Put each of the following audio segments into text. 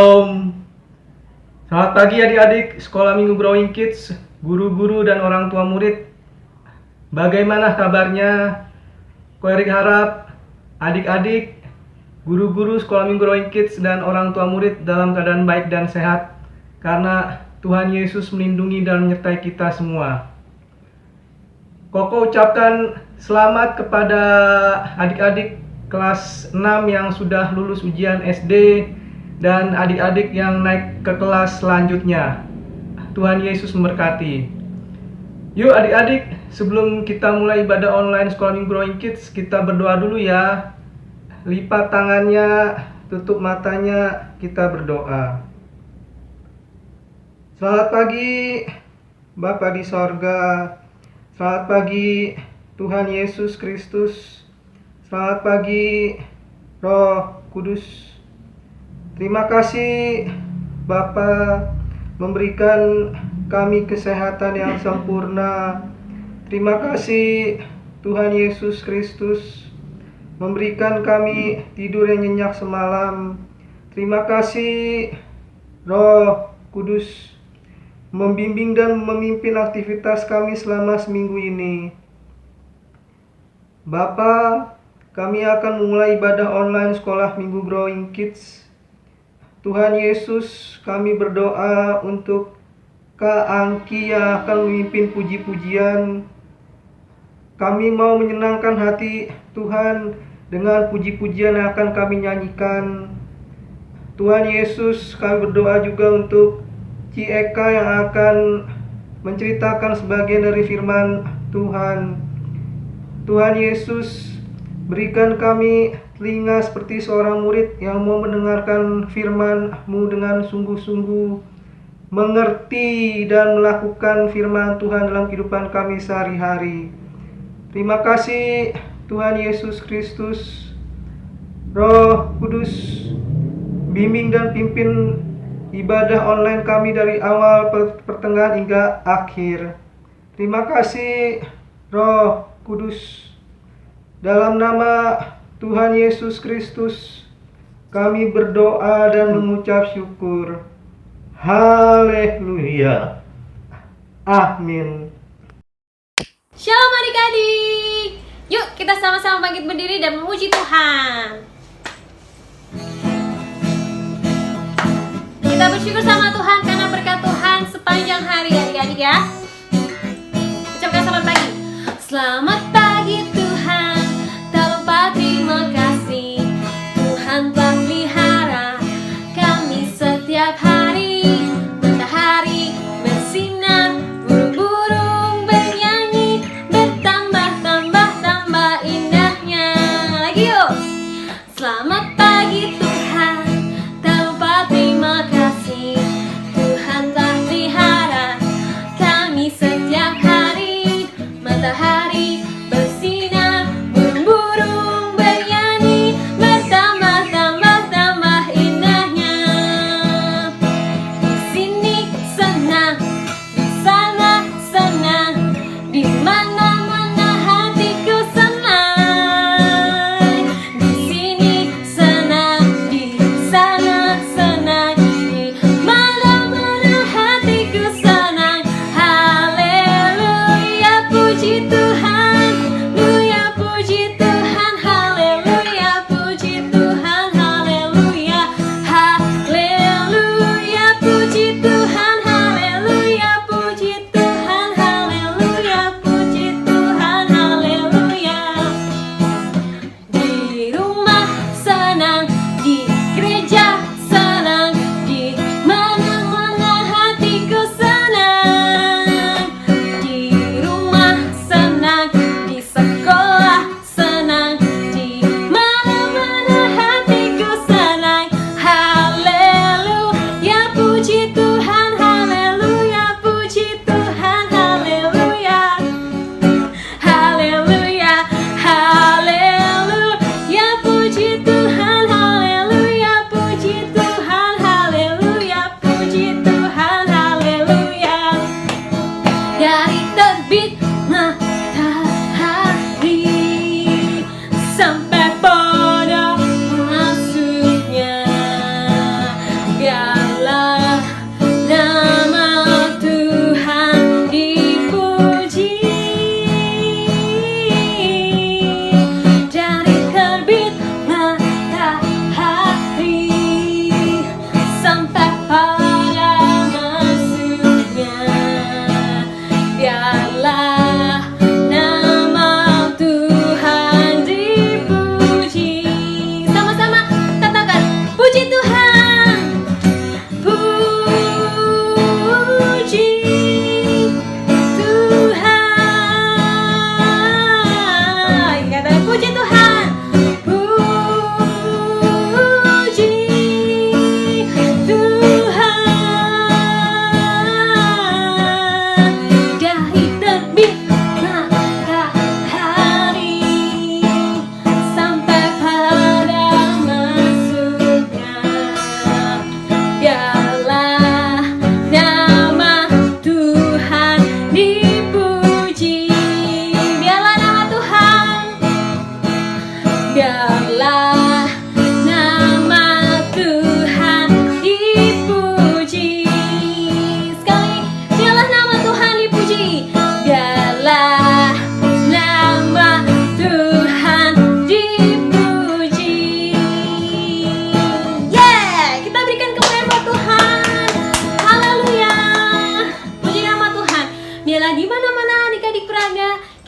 Shalom. Selamat pagi adik-adik Sekolah Minggu Growing Kids, guru-guru dan orang tua murid. Bagaimana kabarnya? Ko Erik harap adik-adik, guru-guru Sekolah Minggu Growing Kids dan orang tua murid dalam keadaan baik dan sehat, karena Tuhan Yesus melindungi dan menyertai kita semua. Koko ucapkan selamat kepada adik-adik kelas 6 yang sudah lulus ujian SD dan adik-adik yang naik ke kelas selanjutnya. Tuhan Yesus memberkati. Yuk adik-adik, sebelum kita mulai ibadah online Sekolah Minggu Growing Kids, kita berdoa dulu ya. Lipat tangannya, tutup matanya, kita berdoa. Selamat pagi Bapa di sorga. Selamat pagi Tuhan Yesus Kristus. Selamat pagi Roh Kudus. Terima kasih Bapa memberikan kami kesehatan yang sempurna. Terima kasih Tuhan Yesus Kristus memberikan kami tidur yang nyenyak semalam. Terima kasih Roh Kudus membimbing dan memimpin aktivitas kami selama seminggu ini. Bapa, kami akan memulai ibadah online Sekolah Minggu Growing Kids. Tuhan Yesus, kami berdoa untuk Kak Angki yang akan memimpin puji-pujian. Kami mau menyenangkan hati Tuhan dengan puji-pujian yang akan kami nyanyikan. Tuhan Yesus, kami berdoa juga untuk Ci Eka yang akan menceritakan sebagian dari firman Tuhan. Tuhan Yesus, berikan kami telinga seperti seorang murid yang mau mendengarkan firman-Mu dengan sungguh-sungguh, mengerti dan melakukan firman Tuhan dalam kehidupan kami sehari-hari. Terima kasih Tuhan Yesus Kristus. Roh Kudus, bimbing dan pimpin ibadah online kami dari awal pertengahan hingga akhir. Terima kasih Roh Kudus. Dalam nama Tuhan Yesus Kristus, kami berdoa dan mengucap syukur. Haleluya. Amin. Shalom adik-adik. Yuk kita sama-sama bangkit berdiri dan memuji Tuhan. Kita bersyukur sama Tuhan karena berkat Tuhan sepanjang hari adik-adik ya. Ucapkan selamat pagi. Selamat pagi Tuhan. Tak lupa terima kasih. Tuhan telah melihara kami setiap hari. Matahari bersinar, burung-burung bernyanyi, bertambah-tambah indahnya. Lagi yuk. Selamat pagi Tuhan. Tak lupa terima kasih.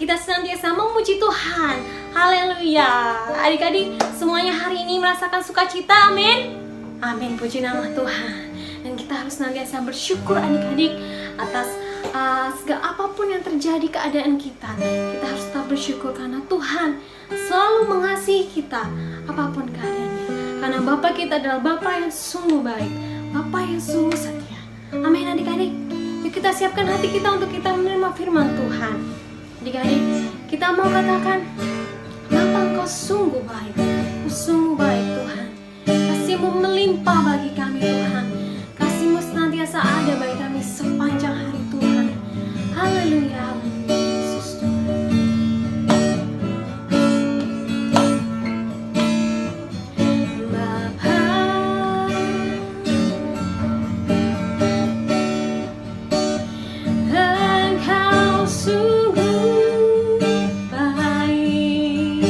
kita senantiasa memuji Tuhan. Haleluya. Adik-adik semuanya hari ini merasakan sukacita, amin. Amin, puji nama Tuhan. Dan kita harus senantiasa bersyukur adik-adik atas segala apapun yang terjadi keadaan kita. Kita harus tetap bersyukur karena Tuhan selalu mengasihi kita apapun keadaannya. Karena Bapa kita adalah Bapa yang sungguh baik, Bapa yang sungguh setia. Amin adik-adik. Yuk kita siapkan hati kita untuk kita menerima firman Tuhan. Adik-adik, kita mau katakan, Bapa Engkau sungguh baik, Engkau sungguh baik Tuhan. Kasih-Mu melimpah bagi kami Tuhan. Kasih-Mu senantiasa ada bagi kami sepanjang hari Tuhan. Haleluya. Yesus Tuhan. Bapa, Engkau sungguh baik.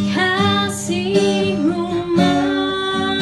Kasih-Mu melimpah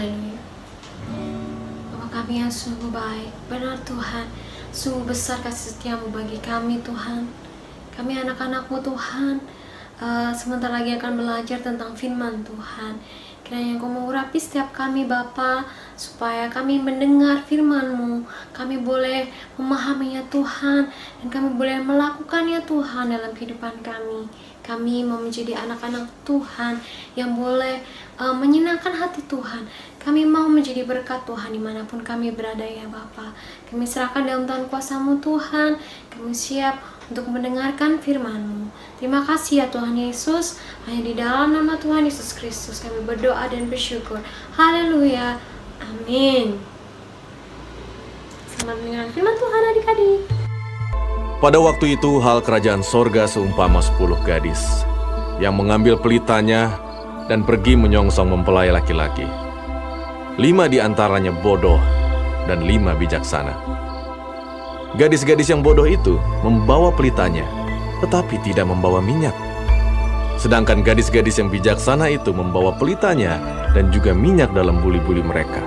Haleluya. Bapa kami yang sungguh baik, benar Tuhan, sungguh besar kasih setiamu bagi kami Tuhan. Kami anak-anakmu Tuhan, sebentar lagi akan belajar tentang firman Tuhan. Kiranya Engkau mengurapi setiap kami Bapa, supaya kami mendengar firman-Mu, kami boleh memahaminya Tuhan, dan kami boleh melakukannya Tuhan dalam kehidupan kami. Kami mau menjadi anak-anak Tuhan yang boleh menyenangkan hati Tuhan. Kami mau menjadi berkat Tuhan dimanapun kami berada ya Bapa. Kami serahkan dalam tangan kuasa-Mu Tuhan. Kami siap untuk mendengarkan firman-Mu. Terima kasih ya Tuhan Yesus. Hanya di dalam nama Tuhan Yesus Kristus kami berdoa dan bersyukur. Haleluya. Amin. Selamat mendengarkan firman Tuhan adik-adik. Pada waktu itu hal kerajaan sorga seumpama 10 gadis yang mengambil pelitanya dan pergi menyongsong mempelai laki-laki. 5 di antaranya bodoh dan 5 bijaksana. Gadis-gadis yang bodoh itu membawa pelitanya, tetapi tidak membawa minyak. Sedangkan gadis-gadis yang bijaksana itu membawa pelitanya dan juga minyak dalam buli-buli mereka.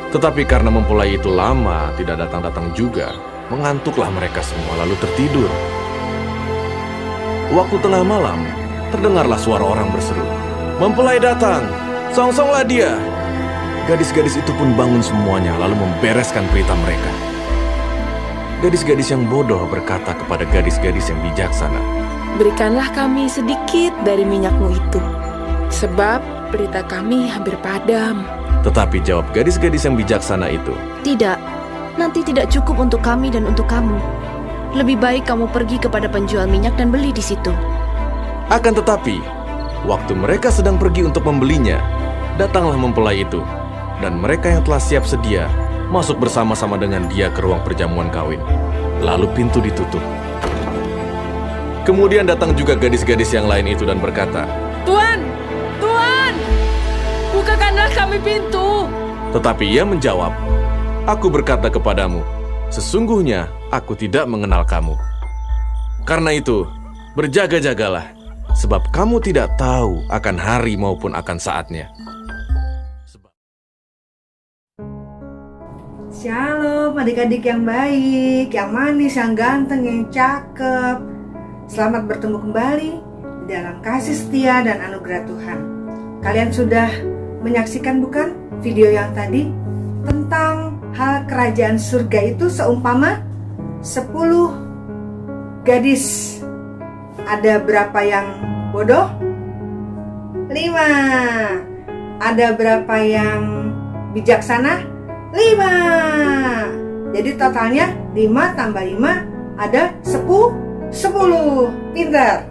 Tetapi karena mempelai itu lama tidak datang-datang juga, mengantuklah mereka semua lalu tertidur. Waktu tengah malam, terdengarlah suara orang berseru, "Mempelai datang, songsonglah dia." Gadis-gadis itu pun bangun semuanya lalu membereskan pelita mereka. Gadis-gadis yang bodoh berkata kepada gadis-gadis yang bijaksana, "Berikanlah kami sedikit dari minyakmu itu, sebab pelita kami hampir padam." Tetapi jawab gadis-gadis yang bijaksana itu, "Tidak, nanti tidak cukup untuk kami dan untuk kamu. Lebih baik kamu pergi kepada penjual minyak dan beli di situ." Akan tetapi, waktu mereka sedang pergi untuk membelinya, datanglah mempelai itu, dan mereka yang telah siap sedia masuk bersama-sama dengan dia ke ruang perjamuan kawin. Lalu pintu ditutup. Kemudian datang juga gadis-gadis yang lain itu dan berkata, "Tuan, Tuan, bukakanlah kami pintu." Tetapi ia menjawab, "Aku berkata kepadamu, sesungguhnya aku tidak mengenal kamu. Karena itu, berjaga-jagalah, sebab kamu tidak tahu akan hari maupun akan saatnya." Shalom adik-adik yang baik, yang manis, yang ganteng, yang cakep. Selamat bertemu kembali di dalam kasih setia dan anugerah Tuhan. Kalian sudah menyaksikan bukan video yang tadi tentang hal kerajaan surga itu seumpama 10 gadis. Ada berapa yang bodoh? 5. Ada berapa yang bijaksana? 5. Jadi totalnya 5 tambah 5 ada 10. Pintar.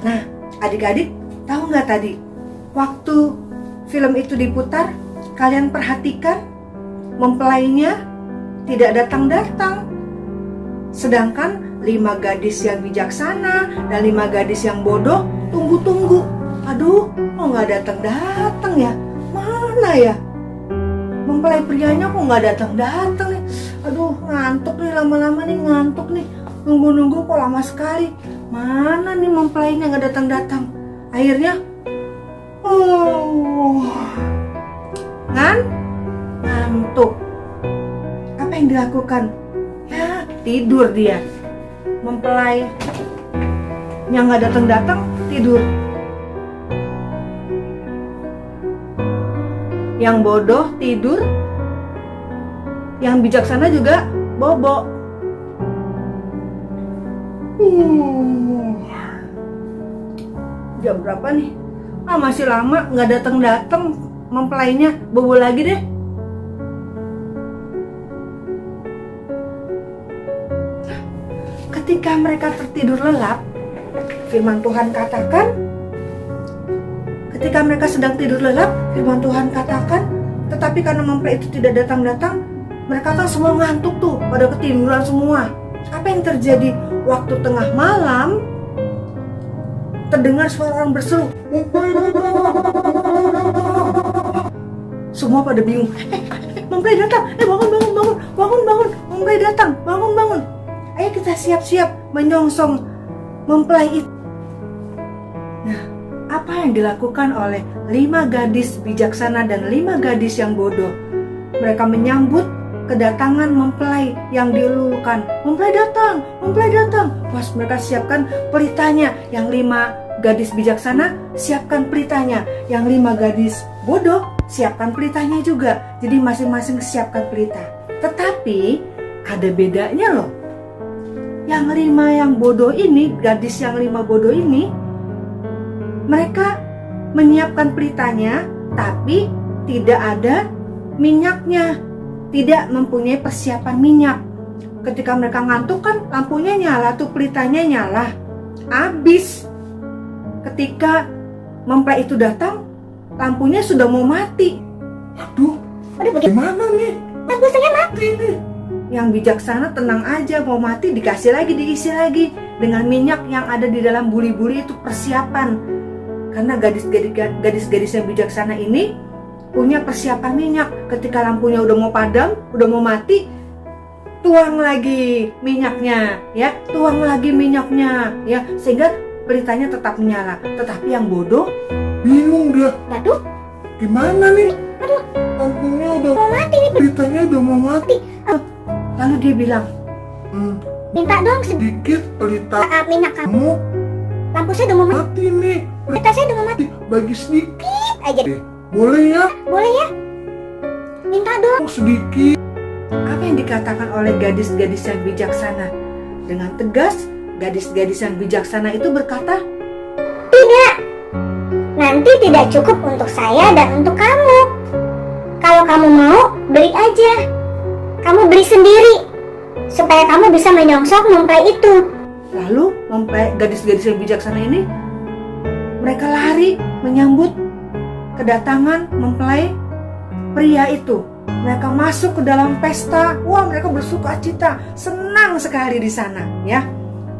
Nah, adik-adik tahu nggak tadi waktu film itu diputar, kalian perhatikan mempelainya tidak datang-datang. Sedangkan 5 gadis yang bijaksana dan 5 gadis yang bodoh tunggu-tunggu. Aduh, kok nggak datang-datang ya? Mana ya? Mempelai prianya kok nggak datang-datang nih? Aduh, ngantuk nih, lama-lama nih ngantuk nih. Nunggu-nunggu kok lama sekali. Mana nih mempelainya nggak datang-datang? Akhirnya, ngantuk. Apa yang dilakukan? Ya, tidur dia. Mempelai yang nggak datang-datang tidur. Yang bodoh tidur, yang bijaksana juga bobo. Jam berapa nih? Masih lama nggak datang-datang mempelainya, bobo lagi deh. Ketika mereka tertidur lelap, firman Tuhan katakan, ketika mereka sedang tidur lelap, firman Tuhan katakan, tetapi karena mempelai itu tidak datang-datang, mereka kan semua ngantuk tuh, pada ketiduran semua. Apa yang terjadi? Waktu tengah malam, terdengar suara orang berseru. Semua pada bingung. Mempelai datang. Bangun. Mempelai datang. Bangun. Ayo kita siap-siap menyongsong mempelai itu. Nah, apa yang dilakukan oleh 5 gadis bijaksana dan 5 gadis yang bodoh. Mereka menyambut kedatangan mempelai yang dielulukan. Mempelai datang, mempelai datang. Pas mereka siapkan pelitanya. Yang 5 gadis bijaksana siapkan pelitanya. Yang 5 gadis bodoh siapkan pelitanya juga. Jadi masing-masing siapkan pelita. Tetapi ada bedanya loh. Yang 5 yang bodoh ini, gadis yang 5 bodoh ini, mereka menyiapkan pelitanya, tapi tidak ada minyaknya, tidak mempunyai persiapan minyak. Ketika mereka ngantuk kan lampunya nyala tuh, pelitanya nyala, habis. Ketika mempelai itu datang, lampunya sudah mau mati. Aduh, gimana nih? Lampunya mati nih. Yang bijaksana tenang aja, mau mati dikasih lagi, diisi lagi dengan minyak yang ada di dalam buli-buli itu, persiapan. Karena gadis-gadis yang bijaksana ini punya persiapan minyak. Ketika lampunya udah mau padam, udah mau mati, tuang lagi minyaknya, ya, tuang lagi minyaknya, ya, sehingga pelitanya tetap menyala. Tetapi yang bodoh Bingung dia. aduh, Gimana nih? Lampunya udah mau mati nih. beritanya udah mau mati. Lalu dia bilang, Minta dong Sedikit pelita minyak kamu. kamu Lampu saya udah mau mati. mati nih. Pelita saya udah mau mati Bagi sedikit aja. boleh ya? Boleh ya? Minta dong. Sedikit. apa yang dikatakan oleh gadis-gadis yang bijaksana? Dengan tegas, gadis-gadis yang bijaksana itu berkata, Tidak. Nanti tidak cukup untuk saya dan untuk kamu. Kalau kamu mau, beli aja. Kamu beli sendiri supaya kamu bisa menyongsong mempelai itu. lalu gadis-gadis yang bijaksana ini, mereka lari menyambut kedatangan mempelai pria itu. Mereka masuk ke dalam pesta. Wah, mereka bersukacita, senang sekali di sana, ya.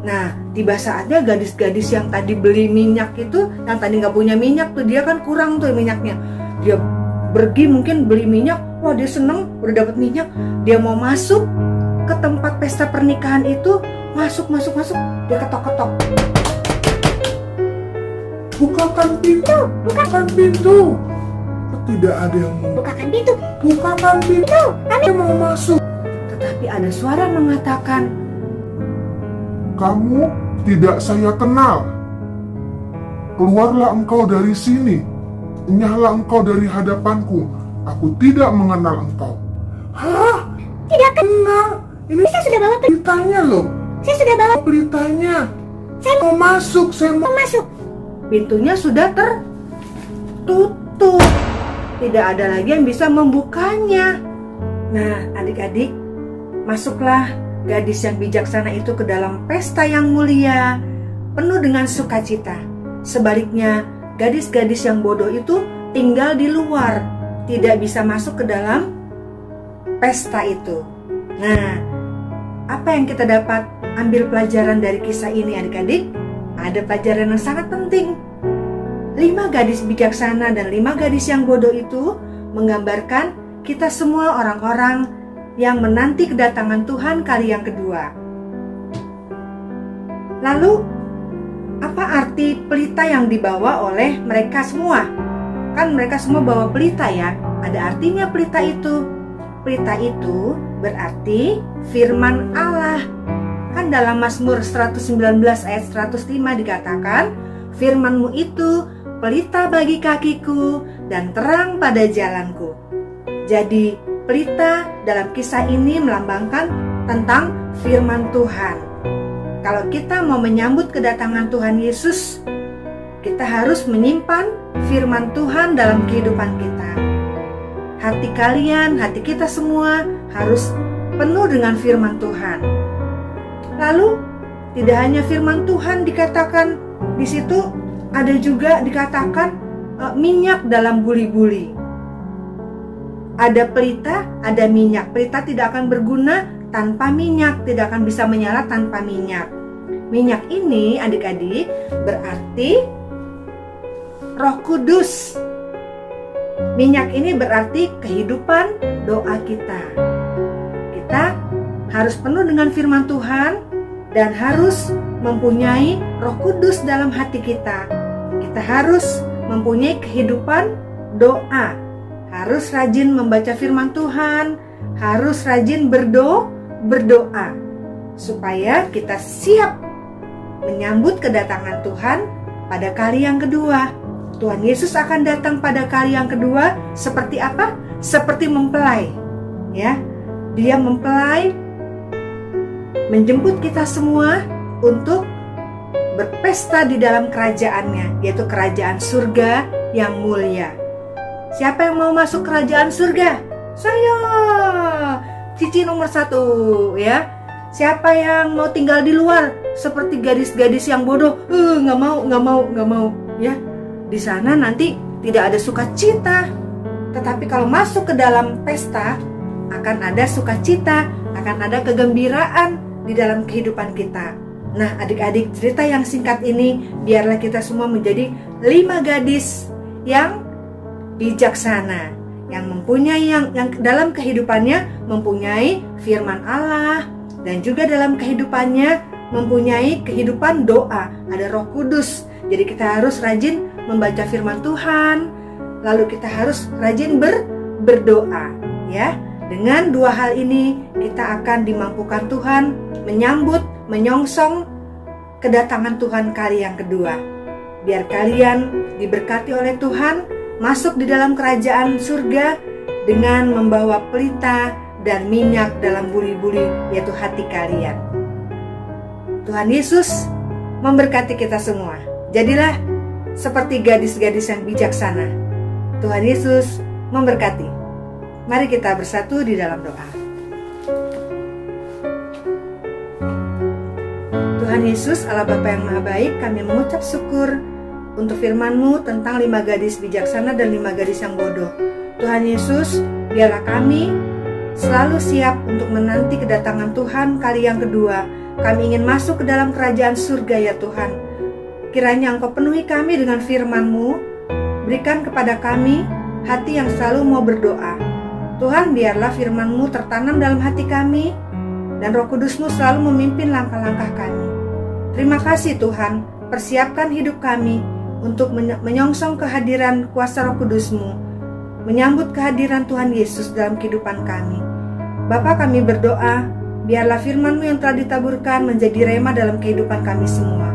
Nah, tiba saatnya gadis-gadis yang tadi beli minyak itu, yang tadi nggak punya minyak tuh, dia kan kurang tuh minyaknya. Dia pergi mungkin beli minyak, wah dia seneng udah dapat minyak. Dia mau masuk ke tempat pesta pernikahan itu, masuk, dia ketok-ketok. Bukakan pintu. Bukakan pintu. Tidak ada yang mau. Bukakan pintu. Bukakan pintu. Kami mau masuk. Tetapi ada suara mengatakan, Kamu tidak saya kenal. Keluarlah engkau dari sini. Enyahlah engkau dari hadapanku. Aku tidak mengenal engkau. Hah? Tidak Kenal? Ini Saya sudah bawa beritanya loh. Saya sudah bawa Beritanya. Saya Mau masuk. Saya mau. masuk. pintunya sudah tertutup. Tidak ada lagi yang bisa membukanya. Nah, adik-adik, masuklah gadis yang bijaksana itu ke dalam pesta yang mulia, penuh dengan sukacita. Sebaliknya, gadis-gadis yang bodoh itu tinggal di luar, tidak bisa masuk ke dalam pesta itu. Nah, apa yang kita dapat ambil pelajaran dari kisah ini, adik-adik? Ada pelajaran yang sangat penting. 5 gadis bijaksana dan 5 gadis yang bodoh itu menggambarkan kita semua orang-orang yang menanti kedatangan Tuhan kali yang kedua. Lalu, apa arti pelita yang dibawa oleh mereka semua? Kan mereka semua bawa pelita ya. Ada artinya pelita itu. Pelita itu berarti firman Allah. Kan dalam Mazmur 119 ayat 105 dikatakan, firman-Mu itu pelita bagi kakiku dan terang pada jalanku. Jadi pelita dalam kisah ini melambangkan tentang firman Tuhan. Kalau kita mau menyambut kedatangan Tuhan Yesus, kita harus menyimpan firman Tuhan dalam kehidupan kita. Hati kalian, hati kita semua harus penuh dengan firman Tuhan. Lalu, tidak hanya firman Tuhan dikatakan di situ, ada juga dikatakan minyak dalam buli-buli. Ada pelita, ada minyak. Pelita tidak akan berguna tanpa minyak, tidak akan bisa menyala tanpa minyak. Minyak ini, adik-adik, berarti Roh Kudus. Minyak ini berarti kehidupan doa kita. Kita harus penuh dengan firman Tuhan dan harus mempunyai Roh Kudus dalam hati kita. Kita harus mempunyai kehidupan doa. Harus rajin membaca firman Tuhan, harus rajin berdoa supaya kita siap menyambut kedatangan Tuhan pada kali yang kedua. Tuhan Yesus akan datang pada kali yang kedua seperti apa? Seperti mempelai. Ya. Dia mempelai menjemput kita semua untuk berpesta di dalam kerajaannya, yaitu kerajaan surga yang mulia. Siapa yang mau masuk kerajaan surga? Saya, cici nomor 1 ya. Siapa yang mau tinggal di luar seperti gadis-gadis yang bodoh? Nggak mau ya. Di sana nanti tidak ada sukacita. Tetapi kalau masuk ke dalam pesta, akan ada sukacita, akan ada kegembiraan di dalam kehidupan kita. Nah, adik-adik, cerita yang singkat ini biarlah kita semua menjadi 5 gadis yang bijaksana, yang mempunyai yang dalam kehidupannya mempunyai firman Allah, dan juga dalam kehidupannya mempunyai kehidupan doa, ada Roh Kudus. Jadi kita harus rajin membaca firman Tuhan, lalu kita harus rajin berdoa, ya. Dengan 2 hal ini kita akan dimampukan Tuhan menyambut, menyongsong kedatangan Tuhan kali yang kedua. Biar kalian diberkati oleh Tuhan, masuk di dalam kerajaan surga dengan membawa pelita dan minyak dalam buli-buli, yaitu hati kalian. Tuhan Yesus memberkati kita semua. Jadilah seperti gadis-gadis yang bijaksana. Tuhan Yesus memberkati. Mari kita bersatu di dalam doa. Tuhan Yesus, Allah Bapa yang Maha Baik, kami mengucap syukur untuk firman-Mu tentang 5 gadis bijaksana dan 5 gadis yang bodoh. Tuhan Yesus, biarlah kami selalu siap untuk menanti kedatangan Tuhan kali yang kedua. Kami ingin masuk ke dalam kerajaan surga ya Tuhan. Kiranya Engkau penuhi kami dengan firman-Mu, berikan kepada kami hati yang selalu mau berdoa. Tuhan, biarlah firman-Mu tertanam dalam hati kami, dan Roh Kudus-Mu selalu memimpin langkah-langkah kami. Terima kasih Tuhan, persiapkan hidup kami untuk menyongsong kehadiran kuasa Roh Kudus-Mu, menyambut kehadiran Tuhan Yesus dalam kehidupan kami. Bapa, kami berdoa, biarlah firman-Mu yang telah ditaburkan menjadi rema dalam kehidupan kami semua.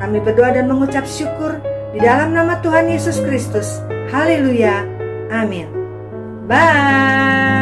Kami berdoa dan mengucap syukur di dalam nama Tuhan Yesus Kristus. Haleluya. Amin. Bye.